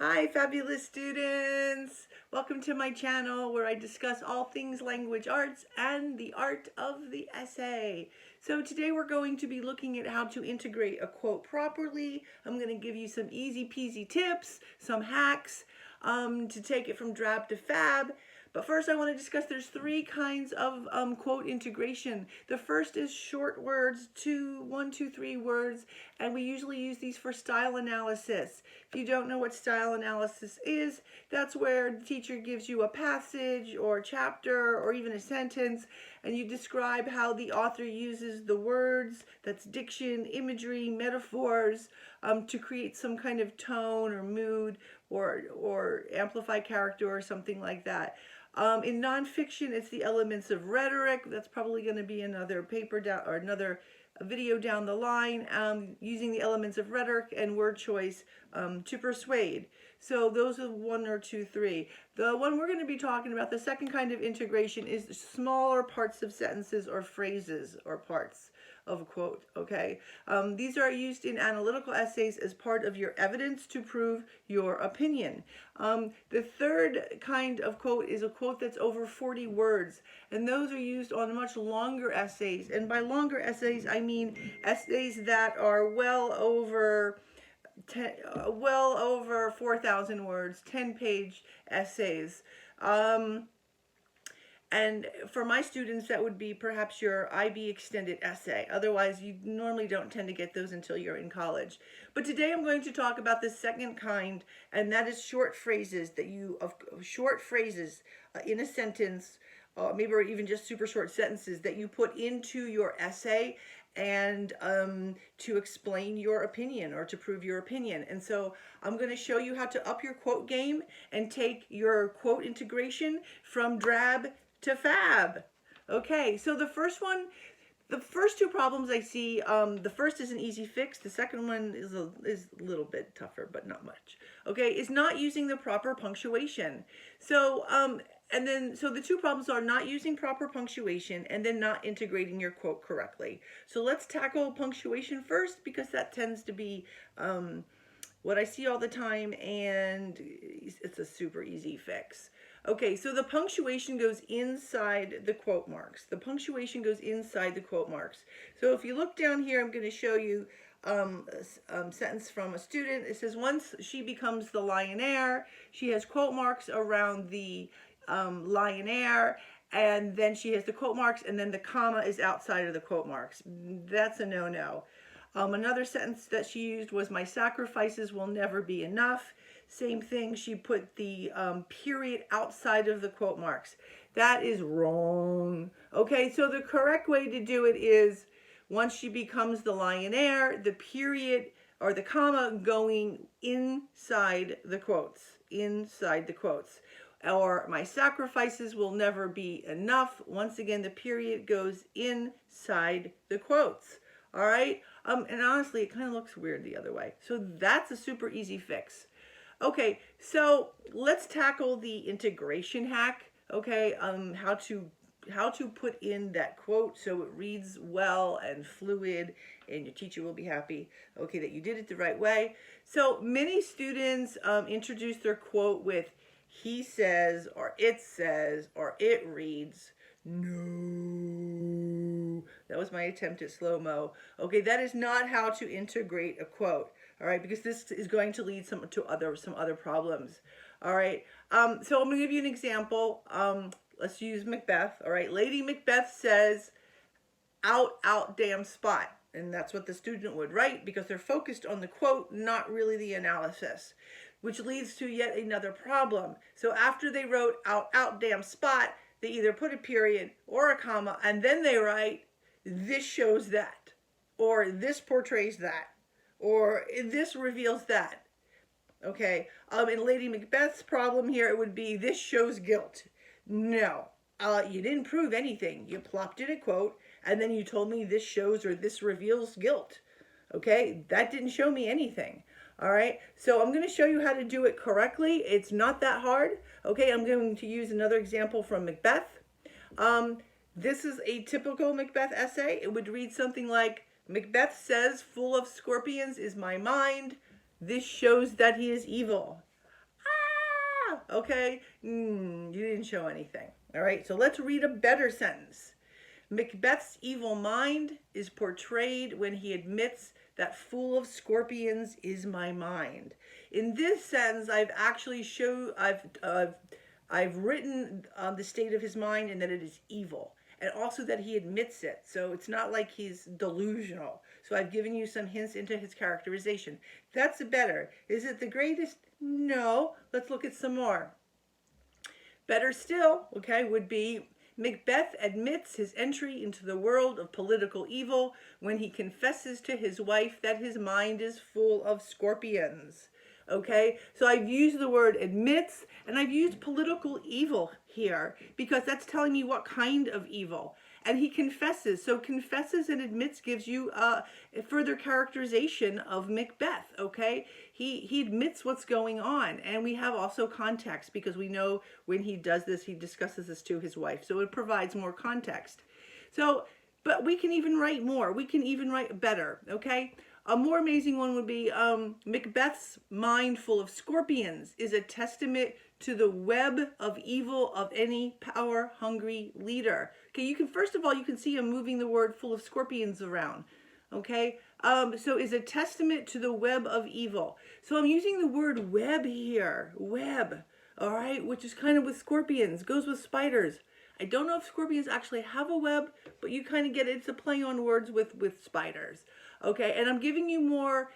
Hi, fabulous students! Welcome to my channel where I discuss all things language arts and the art of the essay. So today we're going to be looking at how to integrate a quote properly. I'm going to give you some easy peasy tips, some hacks to take it from DRAB to FAB. But first I want to discuss there's three kinds of quote integration. The first is short words, 1, 2, 3 words, and we usually use these for style analysis. If you don't know what style analysis is, that's where the teacher gives you a passage or a chapter or even a sentence, and you describe how the author uses the words, that's diction, imagery, metaphors, to create some kind of tone or mood or amplify character or something like that. In nonfiction, it's the elements of rhetoric. That's probably going to be another paper down or another video down the line, using the elements of rhetoric and word choice to persuade. So those are 1 or 2, 3. The one we're going to be talking about, the second kind of integration, is smaller parts of sentences or phrases or parts of a quote, okay? These are used in analytical essays as part of your evidence to prove your opinion. The third kind of quote is a quote that's over 40 words, and those are used on much longer essays. And by longer essays, I mean essays that are well over 4,000 words, 10-page essays. And for my students, that would be perhaps your IB extended essay. Otherwise, you normally don't tend to get those until you're in college. But today I'm going to talk about the second kind, and that is short phrases in a sentence, maybe or even just super short sentences that you put into your essay and to explain your opinion or to prove your opinion. And so I'm going to show you how to up your quote game and take your quote integration from DRAB to FAB. Okay, so the first two problems I see, the first is an easy fix. The second one is a little bit tougher, but not much. Okay, is not using the proper punctuation. So, so the two problems are not using proper punctuation and then not integrating your quote correctly. So let's tackle punctuation first, because that tends to be what I see all the time, and it's a super easy fix. Okay, so the punctuation goes inside the quote marks. The punctuation goes inside the quote marks. So if you look down here, I'm going to show you a sentence from a student. It says, once she becomes the lioness, she has quote marks around the lioness, and then she has the quote marks, and then the comma is outside of the quote marks. That's a no-no. Another sentence that she used was, my sacrifices will never be enough. Same thing, she put the period outside of the quote marks. That is wrong. Okay, so the correct way to do it is, once she becomes the lioness, the period or the comma going inside the quotes, Or my sacrifices will never be enough. Once again, the period goes inside the quotes. All right, and honestly, it kind of looks weird the other way. So that's a super easy fix. Okay, so let's tackle the integration hack. Okay, how to put in that quote so it reads well and fluid, and your teacher will be happy, okay, that you did it the right way. So many students introduce their quote with he says, or it reads. No, that was my attempt at slow-mo. Okay, that is not how to integrate a quote. All right, because this is going to lead some other problems. All right, so I'm going to give you an example. Let's use Macbeth. All right, Lady Macbeth says, out, damn spot. And that's what the student would write, because they're focused on the quote, not really the analysis, which leads to yet another problem. So after they wrote out, damn spot, they either put a period or a comma, and then they write, this shows that, or this portrays that, or this reveals that. Okay, in Lady Macbeth's problem here, it would be, this shows guilt. No, you didn't prove anything. You plopped in a quote, and then you told me this shows or this reveals guilt. Okay, that didn't show me anything. All right, so I'm going to show you how to do it correctly. It's not that hard. Okay, I'm going to use another example from Macbeth. This is a typical Macbeth essay. It would read something like, Macbeth says, full of scorpions is my mind. This shows that he is evil. Okay, you didn't show anything. All right, so let's read a better sentence. Macbeth's evil mind is portrayed when he admits that full of scorpions is my mind. In this sentence, I've written the state of his mind and that it is evil, and also that he admits it. So it's not like he's delusional. So I've given you some hints into his characterization. That's better. Is it the greatest? No. Let's look at some more. Better still, okay, would be Macbeth admits his entry into the world of political evil when he confesses to his wife that his mind is full of scorpions. Okay, so I've used the word admits and I've used political evil here because that's telling me what kind of evil. And he confesses. So confesses and admits gives you a further characterization of Macbeth, okay? He admits what's going on. And we have also context because we know when he does this, he discusses this to his wife. So it provides more context. So, but we can even write more. We can even write better, okay? A more amazing one would be Macbeth's mind full of scorpions is a testament to the web of evil of any power-hungry leader. Okay, you can, first of all, you can see him moving the word full of scorpions around. Okay, so is a testament to the web of evil. So I'm using the word web here, web, all right, which is kind of with scorpions, goes with spiders. I don't know if scorpions actually have a web, but you kind of get it. It's a play on words with spiders. Okay, and I'm giving you more,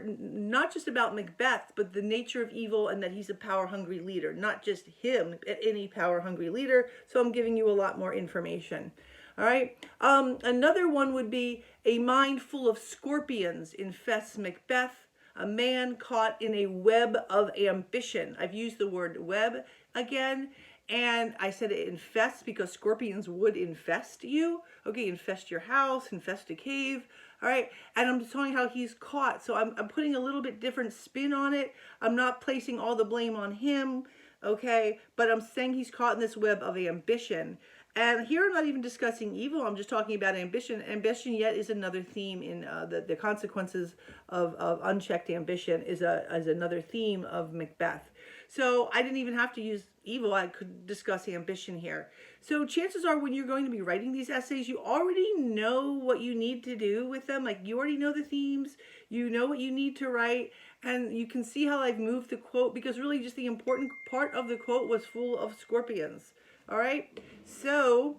not just about Macbeth, but the nature of evil and that he's a power-hungry leader, not just him, any power-hungry leader. So I'm giving you a lot more information. All right, another one would be a mind full of scorpions infests Macbeth, a man caught in a web of ambition. I've used the word web again. And I said it infests because scorpions would infest you. Okay, infest your house, infest a cave. All right, and I'm showing how he's caught. So I'm putting a little bit different spin on it. I'm not placing all the blame on him, okay? But I'm saying he's caught in this web of ambition. And here I'm not even discussing evil. I'm just talking about ambition. Ambition yet is another theme in the consequences of unchecked ambition is another theme of Macbeth. So I didn't even have to use evil. I could discuss ambition here. So chances are when you're going to be writing these essays, you already know what you need to do with them. Like you already know the themes, you know what you need to write, and you can see how I've moved the quote because really just the important part of the quote was full of scorpions. All right. So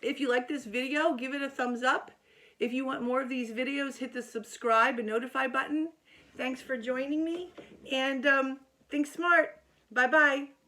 if you like this video, give it a thumbs up. If you want more of these videos, hit the subscribe and notify button. Thanks for joining me and think smart. Bye-bye.